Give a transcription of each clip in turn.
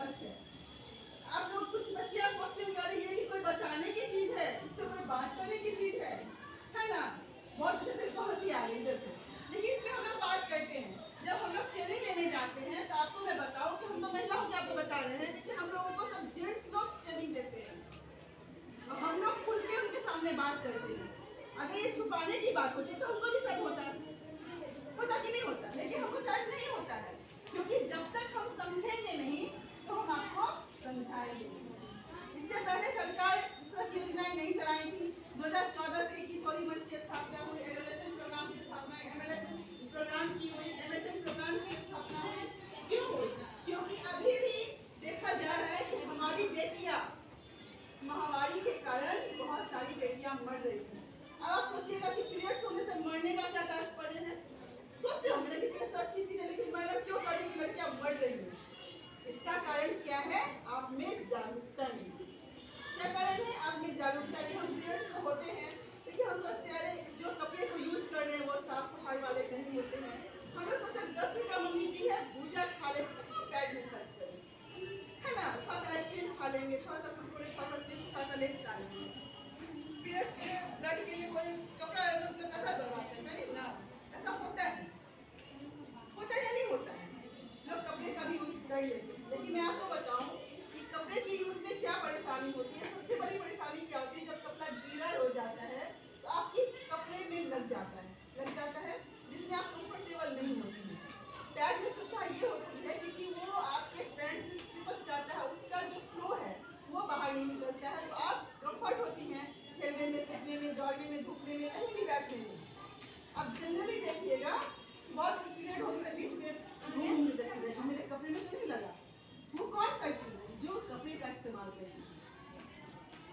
खर्च है। आप लोग कुछ बच्चियां सोचते होंगे अरे ये भी कोई बताने की चीज है, इसमें कोई बात करने की चीज है ना? बहुत अच्छे से इसको हंसी आ रही है। लेकिन इसमें हम लोग बात करते हैं, जब हम लोग ट्रेनिंग लेने जाते हैं तो आपको मैं बताऊं कि हम तो महिलाओं को आपको बता रहे हैं, लेकिन हम लोगों को सब जेंट्स लोग ट्रेनिंग देते हैं और हम लोग खुल के उनके सामने बात करते हैं। अगर ये छुपाने की बात होती तो हमको भी शर्म होता कि नहीं होता, लेकिन हमको शर्म नहीं होता है, क्योंकि जब तक हम समझेंगे नहीं तो हम आपको समझाएंगे। इससे पहले सरकार इस तरह की योजनाएं नहीं चलाई थी। 2014 से 21 होली मंच की स्थापना हुई, एडोलेसेंट प्रोग्राम की स्थापना, एमएलएस प्रोग्राम की हुई, एमएसएम प्रोग्राम की स्थापना हुई। क्यों हुई? क्योंकि अभी भी देखा जा रहा है कि हमारी बेटियां महामारी के कारण बहुत सारी बेटियां मर रही हैं। अब आप सोचिएगा कि पीरियड्स होने से मरने का क्या तात्पर्य है? सोचते होंगे कि पीरियड्स अच्छी चीज है, लेकिन मैडम क्यों करें कि लड़कियां मर रही हैं? इसका कारण क्या है? आप में जागरूकता नहीं। क्या कारण है? आप में जागरूकता नहीं। हम पीरियड्स तो होते हैं, लेकिन हम सोचते हैं अरे जो कपड़े को यूज कर रहे हैं वो साफ सफाई वाले नहीं होते हैं। हम लोग सोचते हैं 10 रुपया मम्मी दी है, भूजा खा ले, पैड में खर्च करें, है ना? थोड़ा सा आइसक्रीम खा लेंगे, थोड़ा सा कुरकुरे, थोड़ा सा चिप्स, थोड़ा सा लेस खा लेंगे। पीरियड्स के ब्लड के लिए कोई कपड़ा मतलब पैसा बर्बाद करता है ना? ऐसा होता है या नहीं होता है? लोग कपड़े का भी यूज कर लेते हैं, लेकिन मैं आपको बताऊं कि कपड़े की यूज में क्या परेशानी होती है। सबसे बड़ी परेशानी क्या होती है? जब कपड़ा गीला हो जाता है तो आपके कपड़े में लग जाता है जिसमें आप कंफर्टेबल नहीं होती हैं। पैड में सुविधा ये होती है क्योंकि वो आपके पैंट से चिपक जाता है, उसका जो फ्लो है वो बाहर नहीं निकलता है, तो आप कंफर्ट होती हैं खेलने में, फेंकने में, दौड़ने में, धूपने में, कहीं भी बैठने में। अब जनरली देखिएगा बहुत पीरियड होगी तो बीच में देखिएगा मेरे कपड़े में तो नहीं लगा। वो कौन करती है? जो कपड़े का इस्तेमाल करती है,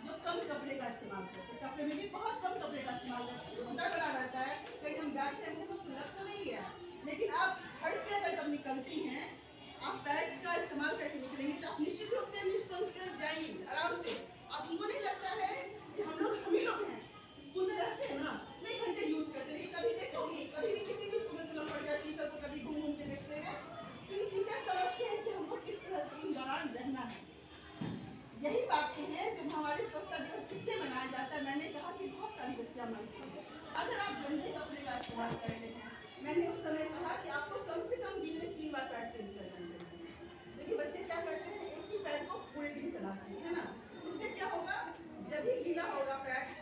जो कम कपड़े का इस्तेमाल करते हैं। कपड़े में भी बहुत कम कपड़े का इस्तेमाल करते हैं, तो बड़ा रहता है, कहीं हम बैठे हैं तो लग तो नहीं गया। लेकिन आप घर से अगर जब निकलती हैं, आप पैड्स का इस्तेमाल करके निकलेंगे तो आप निश्चित रूप से निःशुल्क जाएंगी आराम से। आप उनको नहीं लगता है कि हम लोग हैं स्कूल में रहते हैं ना, नहीं घंटे यूज करते हैं। कभी देखोगे कभी भी किसी भी स्कूल में पड़ जाए, टीचर को कभी घूम के देखते हैं, क्योंकि टीचर समझते हैं कि हमको किस तरह से इन दौरान रहना है। यही बातें हैं जब हमारे स्वच्छता दिवस इससे मनाया जाता है। मैंने कहा कि बहुत सारी बच्चियां मरती हैं अगर आप गंदे कपड़े का इस्तेमाल कर रहे हैं। मैंने उस समय कहा कि आपको कम से कम दिन में 3 बार पैड चेंज करना चाहिए, लेकिन बच्चे क्या करते हैं एक ही पैड को पूरे दिन चलाते हैं, है ना? उससे क्या होगा? जब भी गीला होगा पैड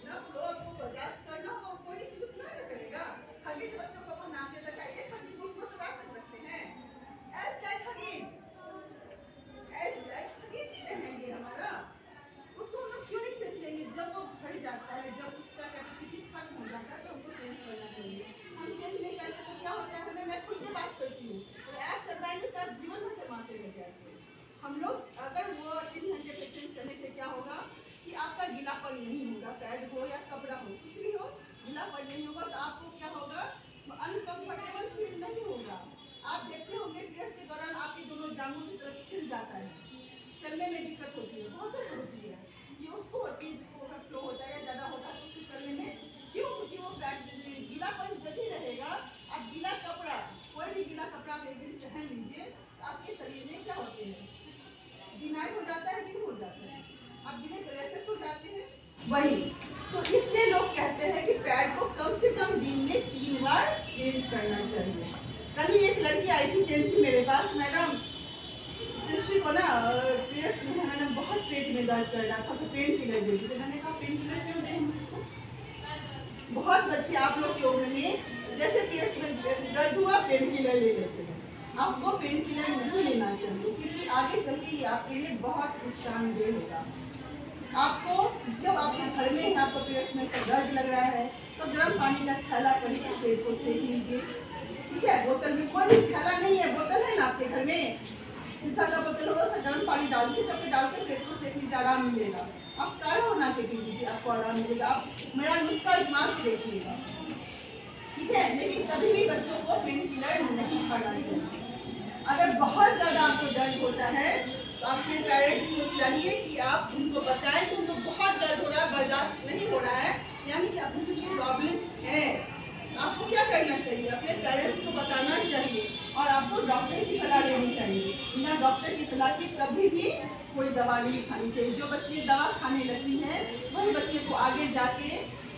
ना, फ्लो आपको बर्दाश्त करना होगा, कोई भी चीज उतना ना करेगा। हगीज बच्चों को अपन नापने तक एक हगीज उसमें से रात तक रखते हैं, एज लाइक हगीज ही रहेंगे हमारा। उसको हम लोग क्यों नहीं चेंज करेंगे? जब वो भर जाता है, जब उसका कैपेसिटी खत्म हो जाता है तो हमको चेंज करना चाहिए। हम चेंज नहीं करते तो क्या होता है? मैं खुल के बात करती हूँ, ऐप सरवाएंगे तो आप जीवन भर से मारते रह जाएंगे। हम लोग अगर वो 3 घंटे पे चेंज करने से क्या होगा कि आपका गीलापन नहीं होगा, पैड हो या कपड़ा हो, कुछ भी हो, गीलापन नहीं होगा, तो आपको क्या होगा? अनकंफर्टेबल फील नहीं होगा। आप देखते होंगे पीरियड्स के दौरान आपके दोनों जांघों की तरफ छिल जाता है, चलने में दिक्कत होती है, बहुत होती है। ये उसको होती है जिसको ओवरफ्लो होता है या ज़्यादा होता है तो उसको चलने में क्यों? क्योंकि वो गीलापन जब भी रहेगा। आप गीला कपड़ा, कोई भी गीला कपड़ा आप एक दिन पहन लीजिए तो आपके शरीर में क्या होते हैं? डिनाई हो जाता है कि नहीं हो जाता है? आप गीले रेसेस हो जाते हैं वही। तो इसलिए लोग कहते हैं कि पैड को कम से कम दिन में 3 बार चेंज करना चाहिए। कभी एक लड़की आई थी 10th की मेरे पास, मैडम सिस्टर को ना पीरियड्स में है, मैंने बहुत पेट में दर्द कर रहा था, तो पेन किलर दे दी। मैंने कहा पेन किलर क्यों दें उसको? बहुत बच्चे आप लोग की उम्र में जैसे पीरियड्स में दर्द हुआ पेन किलर ले लेते हैं। आप वो पेन किलर नहीं लेना चाहिए, क्योंकि आगे चल के ये आपके लिए बहुत नुकसानदेह होगा। आपको जब आपके घर में आपको पीरियड्स में दर्द लग रहा है तो गर्म पानी का थैला करके पेट को सेक लीजिए, ठीक है? बोतल में कोई भी थैला नहीं है, बोतल है ना आपके घर में, शीशा का बोतल होगा, उसमें गर्म पानी डाल दीजिए, कपड़े डाल के पेट को सेक लीजिए, आराम मिलेगा। आप काढ़ा बना के पी लीजिए, आपको आराम मिलेगा। आप मेरा नुस्खा इस्तेमाल के देखिएगा, ठीक है? लेकिन कभी भी बच्चों को पेन किलर नहीं खाना चाहिए। अगर बहुत ज़्यादा आपको दर्द होता है तो अपने पेरेंट्स को चाहिए कि आप उनको बताएं कि उनको बहुत दर्द हो रहा है, बर्दाश्त नहीं हो रहा है, यानी कि आपको कुछ प्रॉब्लम है। आपको क्या करना चाहिए? अपने पेरेंट्स को बताना चाहिए और आपको डॉक्टर की सलाह लेनी चाहिए। बिना डॉक्टर की सलाह के कभी भी कोई दवा नहीं खानी चाहिए। जो बच्चे दवा खाने लगती हैं वही बच्चे को आगे जाके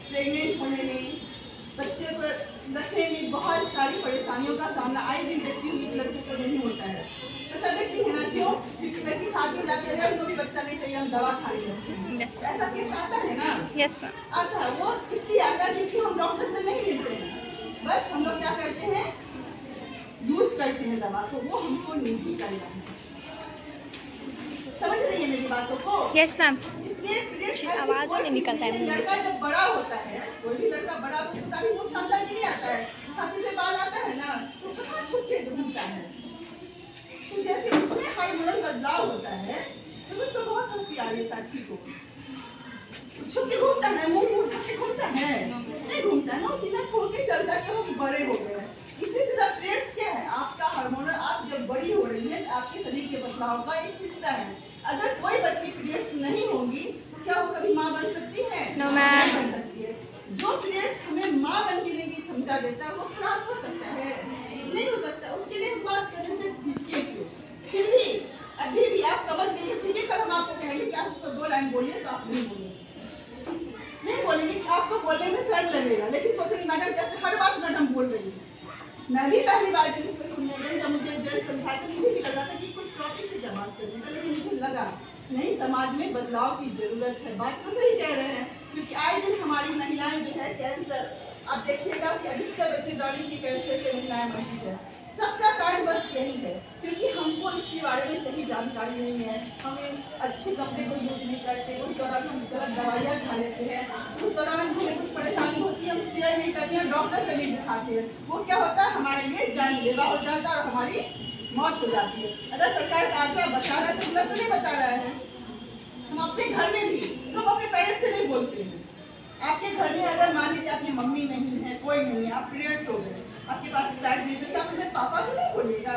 प्रेग्नेंट होने में, बच्चे को रखने में बहुत सारी परेशानियों का सामना आए दिन देखती हूँ कि लड़कियों को नहीं होता है। अच्छा देखती है ना, क्यों? क्योंकि लड़की शादी हो जाती है, उनको भी बच्चा नहीं चाहिए, हम दवा खाने लगते हैं। ऐसा केस आता है ना? Yes ma'am. आता है, वो इसलिए आता है क्योंकि हम डॉक्टर से नहीं मिलते हैं। बस हम लोग क्या करते हैं, यूज करते हैं दवा को, वो हमको नहीं करना है। समझ रही है मेरी बातों को? Yes ma'am. इसलिए आवाज नहीं निकलता है। लड़का जब बड़ा होता है, कोई भी लड़का बड़ा होता है, उसका भी मुँह छाता नहीं आता है, छाती पे बाल आता है ना, तो कहाँ छुप के घूमता है। तो जैसे इसमें हार्मोनल बदलाव होता है, तो उसको बहुत हंसी आ रही है साक्षी को। छुप के घूमता है, मुँह उठा के घूमता है, नहीं घूमता है ना, उसी ने खोल के चलता है कि हम बड़े हो गए हैं। इसी तरह पीरियड्स क्या है, आपका हार्मोनल, आप जब बड़ी हो रही है आपके शरीर के बदलाव का एक हिस्सा है। अगर कोई बच्ची पीरियड्स नहीं होंगी तो क्या वो कभी माँ बन सकती है? No ma'am. नहीं बन सकती है। जो पीरियड्स हमें माँ बन के लेने की क्षमता देता है वो खराब हो सकता है, नहीं हो सकता। उसके लिए हम बात करने से हिचके क्यों? फिर भी अभी भी आप समझ लीजिए, फिर भी कल हम आपको कहेंगे कि आप उसको 2 लाइन बोलिए तो आप नहीं बोलेंगे कि आपको बोलने में शर्म लगेगा, लेकिन सोचेंगे मैडम कैसे हर बात मैडम बोल रही है। मैं भी पहली बार जब इसमें सुनने गई, जब मुझे जज समझाते मुझे भी लगा था कि कोई टॉपिक है क्या बात करने का, लेकिन मुझे लगा नहीं, समाज में बदलाव की जरूरत है। बात तो सही कह रहे हैं, क्योंकि आए दिन हमारी महिलाएं जो है कैंसर, आप देखिएगा कि अधिकतर बच्चेदानी की कैंसर से महिलाएं मरती है। सबका कारण बस यही है क्योंकि हमको इसके बारे में सही जानकारी नहीं है। हम अच्छे कपड़े को यूज नहीं करते, उस दौरान हम गलत दवाइयाँ खा लेते हैं, उस दौरान हमें कुछ परेशानी होती है, हम शेयर नहीं करते हैं, डॉक्टर से नहीं दिखाते हैं। वो क्या होता है, हमारे लिए जानलेवा हो जाता है और हमारी मौत हो जाती है। अगर सरकार का आंकड़ा बता रहा है तो गलत तो नहीं बता रहा है। हम अपने घर में भी हम अपने पेरेंट्स से नहीं बोलते हैं। आपके घर में अगर मान लीजिए आपकी मम्मी नहीं है, कोई नहीं है, आप पीरियड्स हो गए, आपके पास पैड नहीं है, तो आप अपने पापा को नहीं बोलिएगा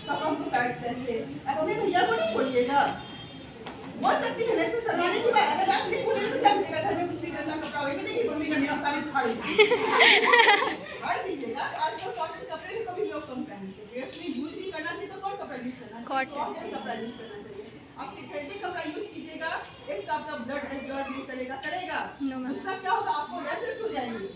पापा हमको पैड चाहिए, आप अपने भैया को नहीं बोलिएगा। बोल सकती है ना, इसमें शर्माने की बात। अगर आप नहीं बोलिए तो क्या कीजिएगा, घर में कुछ भी गंदा कपड़ा होगा नहीं, मम्मी का नया साड़ी फाड़ दीजिएगा। आजकल कॉटन कपड़े भी कभी लोग कम पहनते हैं, पीरियड्स में यूज भी करना चाहिए तो कौन कपड़ा यूज करना चाहिए? कॉटन कपड़ा यूज करना चाहिए। आप सिक्योरिटी कपड़ा यूज कीजिएगा, एक तो आपका ब्लड नहीं करेगा, दूसरा क्या होगा, आपको रैशेस हो जाएंगे,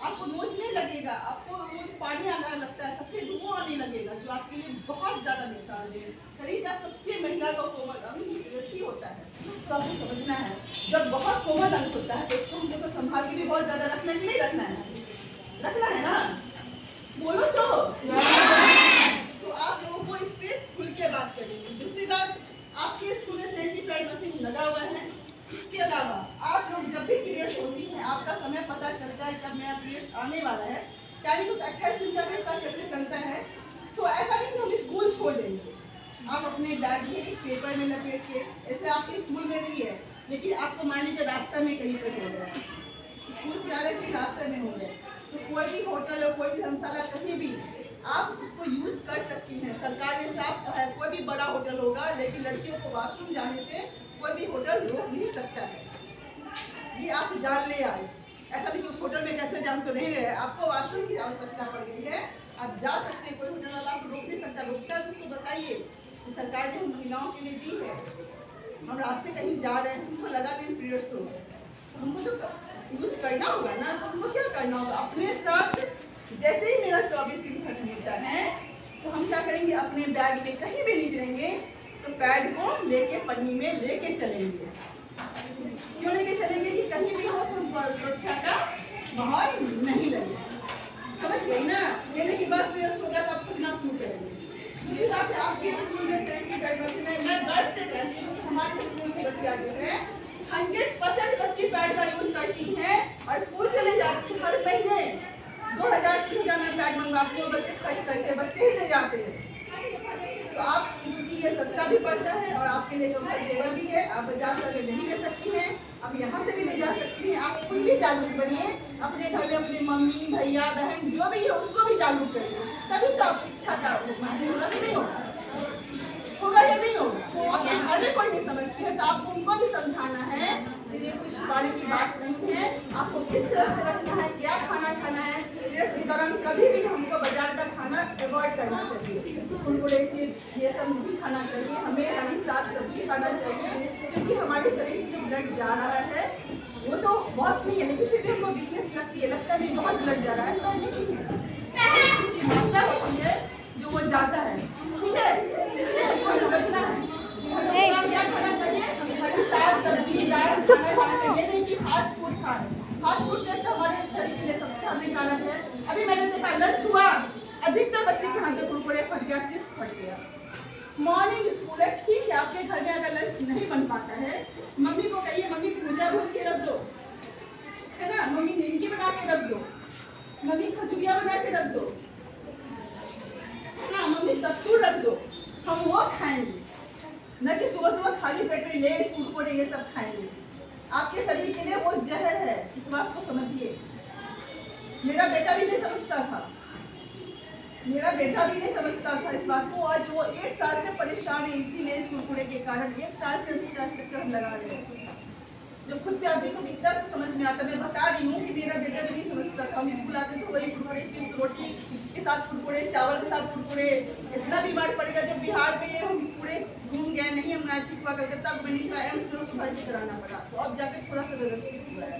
आपको नोचने लगेगा, आपको पानी आने लगता है, सफेद धुआं आने लगेगा, जो आपके लिए बहुत ज्यादा नुकसान है। शरीर का सबसे महिला का कोमल अंग रस्सी होता है, उसको आपको समझना है। जब बहुत कोमल अंग होता है तो उसको हमको तो संभाल के भी बहुत ज्यादा रखना कि नहीं रखना है? रखना है ना, बोलो तो आप लोगों को इस पे खुल के बात करेंगे। दूसरी बात, आपके स्कूल में सेंटीपैड मशीन लगा हुआ है। इसके अलावा आप लोग जब भी पीरियड्स होती हैं, आपका समय पता चलता है कब नया पीरियड्स आने वाला है, यानी कुछ 28 दिन का पीरियड्स का चक्र चलता है, तो ऐसा नहीं कि हम स्कूल छोड़ देंगे। आप अपने बैग में एक पेपर में लपेट के, ऐसे आपके स्कूल में भी है, लेकिन आपको मान लीजिए रास्ता में कहीं पर हो गया, स्कूल से आ रहे थे रास्ते में हो गए, तो कोई भी होटल और कोई भी धर्मशाला कहीं भी आप उसको यूज कर सकती हैं। सरकार ने साफ कहा है, कोई भी बड़ा होटल होगा, लेकिन लड़कियों को वॉशरूम जाने से कोई भी होटल रोक नहीं सकता है। ये आप जान ले आज। ऐसा नहीं कि उस होटल में कैसे जाम तो नहीं रहे, आपको वॉशरूम की आवश्यकता पड़ गई है, आप जा सकते हैं, कोई होटल वाला आपको रोक नहीं सकता। रोकता है तो उसको बताइए कि सरकार ने हम महिलाओं के लिए दी है, हम रास्ते कहीं जा रहे हैं, हमको लगा कि पीरियड्स हो गए, हमको तो यूज करना होगा ना। तो हमको क्या करना होगा, अपने साथ जैसे ही मेरा 24 दिन खत्म होता है तो हम क्या करेंगे, अपने बैग में कहीं भी निकलेंगे तो पैड को लेके पन्नी में लेके चलेंगे। क्यों लेके चलेंगे कि कहीं भी हो तो हमको सुरक्षा का माहौल नहीं लगे। समझ गई ना? लेने की बात पीरियड्स हो गया तो आप कुछ ना शुरू करेंगे। दूसरी बात है, आपके स्कूल में सेंटीपैड मशीन है। मैं गर्व से कहती हूँ कि हमारे स्कूल की बच्चियाँ जो है 100% बच्ची पैड का यूज करती हैं और स्कूल से ले जाती हर महीने 2000-3000 में पैड मंगवाते हैं, बच्चे खर्च करके बच्चे ही ले जाते हैं। तो आप, क्योंकि ये सस्ता भी पड़ता है और आपके लिए कंफर्टेबल भी है, आप बाजार से नहीं ले सकती हैं, आप यहाँ से भी ले जा सकती हैं। आप खुद भी जागरूक बनिए, अपने घर में अपने मम्मी भैया बहन जो भी है उसको भी जागरूक करिए, तभी तो आप शिक्षा का होगा कि नहीं होगा या नहीं होगा। अपने घर में कोई नहीं समझती है तो आपको उनको भी समझाना है कि ये कुछ छुपाने की बात नहीं है, आपको किस तरह से रखना है, क्या खाना खाना है, के दौरान कभी भी हमको बाजार का खाना अवॉइड करना चाहिए। कुरकुरे चिप्स ये सब नहीं खाना चाहिए, हमें हरी साग सब्जी खाना चाहिए, क्योंकि हमारे शरीर से जो ब्लड जा रहा है वो तो बहुत नहीं है, लेकिन फिर भी हमको वीकनेस लगती है, लगता है बहुत ब्लड जा रहा है, तो नहीं है, उसकी मात्रा होती है जो वो जाता है, ठीक है। इसलिए हमको समझना है क्या खाना चाहिए, हरी साग सब्जी दाल खाना चाहिए, नहीं कि फास्ट फूड खाना। फास्ट फूड तो हमारे शरीर के लिए सबसे हानिकारक है। अभी मैंने देखा लंच हुआ, अधिकतर बच्चे के हाथ में कुरकुरे फट गया, चिप्स फट गया। मॉर्निंग स्कूल है, ठीक है, आपके घर में अगर लंच नहीं बन पाता है, मम्मी को कहिए मम्मी भुजिया भूज के रख दो, है ना, मम्मी निमकी बना के रख दो, मम्मी खजुरिया बना के रख दो, है ना, मम्मी सत्तू रख दो, हम वो खाएंगे, न कि सुबह सुबह खाली पेट में लेज कुरकुरे ये सब खाएंगे। आपके शरीर के लिए वो जहर है, इस बात को समझिए। मेरा बेटा भी नहीं समझता था, मेरा बेटा भी नहीं समझता था इस बात को। आज वो 1 साल से परेशान है इसी लेज कुरकुरे के कारण। 1 साल से इसका चक्कर हम लगा रहे हैं। जब खुद पे आदमी को दिखता तो समझ में आता। मैं बता रही हूँ कि मेरा बेटा भी नहीं समझता था। हम स्कूल आते तो वही कुरकुरे चिप्स रोटी के साथ कुरकुरे, चावल के साथ कुरकुरे। इतना बीमार पड़ेगा जब बिहार में हम पूरे घूम गए, नहीं हम ठीक हुआ कलकत्ता को मैंने एम्स में उसको भर्ती कराना पड़ा, तो अब जाकर थोड़ा सा व्यवस्थित हुआ है।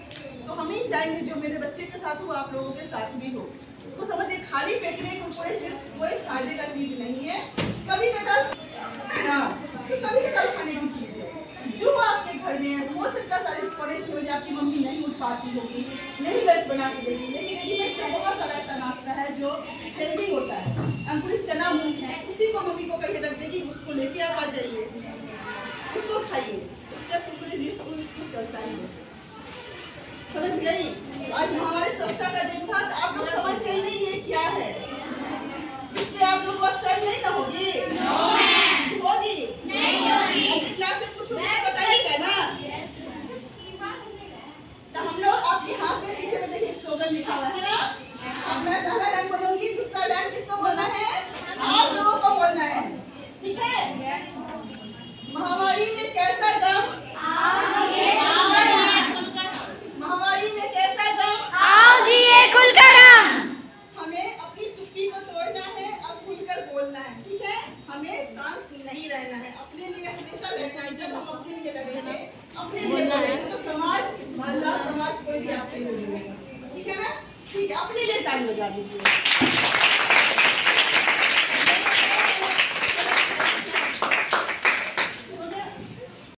तो हम ही चाहेंगे जो मेरे बच्चे के साथ हो आप लोगों के साथ भी हो। उसको समझिए खाली पेट में कुरकुरे चिप्स कोई फायदे का चीज नहीं है। कभी कदार खाने की चीज है जो आपके घर में हो सकता है 6:30 बजे आपकी मम्मी नहीं उठ पाती होगी, नहीं लंच बना के देगी, लेकिन रेडीमेड का बहुत सारा ऐसा नाश्ता है जो हेल्दी होता है। अंकुरित चना मूंग है, उसी को मम्मी को कहीं रख देगी, उसको लेके आप आ जाइए, उसको खाइए, उसका कुरकुरे उसको चलता ही है। समझ गई? आज हमारे स्वच्छता का दिन था, तो आप लोग समझ गई नहीं ये क्या है, इसमें आप लोग अक्सर नहीं ना होगी, होगी अपनी क्लास से कुछ बताइएगा ना। तो हम लोग आपके हाथ में पीछे में देखिए स्लोगन लिखा हुआ है ना। अब मैं पहला लाइन बोलूंगी, दूसरा लाइन किसको बोलना है, आप लोगों को बोलना है, ठीक है। महामारी में कैसा गम, महामारी में कैसा गम, आओ जी ये खुलकर हमें अपनी चुप्पी को तोड़ना है, अब खुलकर बोलना है, ठीक है। हमें शांत नहीं रहना है, अपने लिए हमेशा लड़ना है। जब हम अपने लिए लड़ेंगे, अपने लिए लड़ेंगे तो समाज, मोहल्ला समाज कोई भी आपके लिए लड़ेगा, ठीक है ना। ठीक है, अपने लिए ताली बजा दीजिए।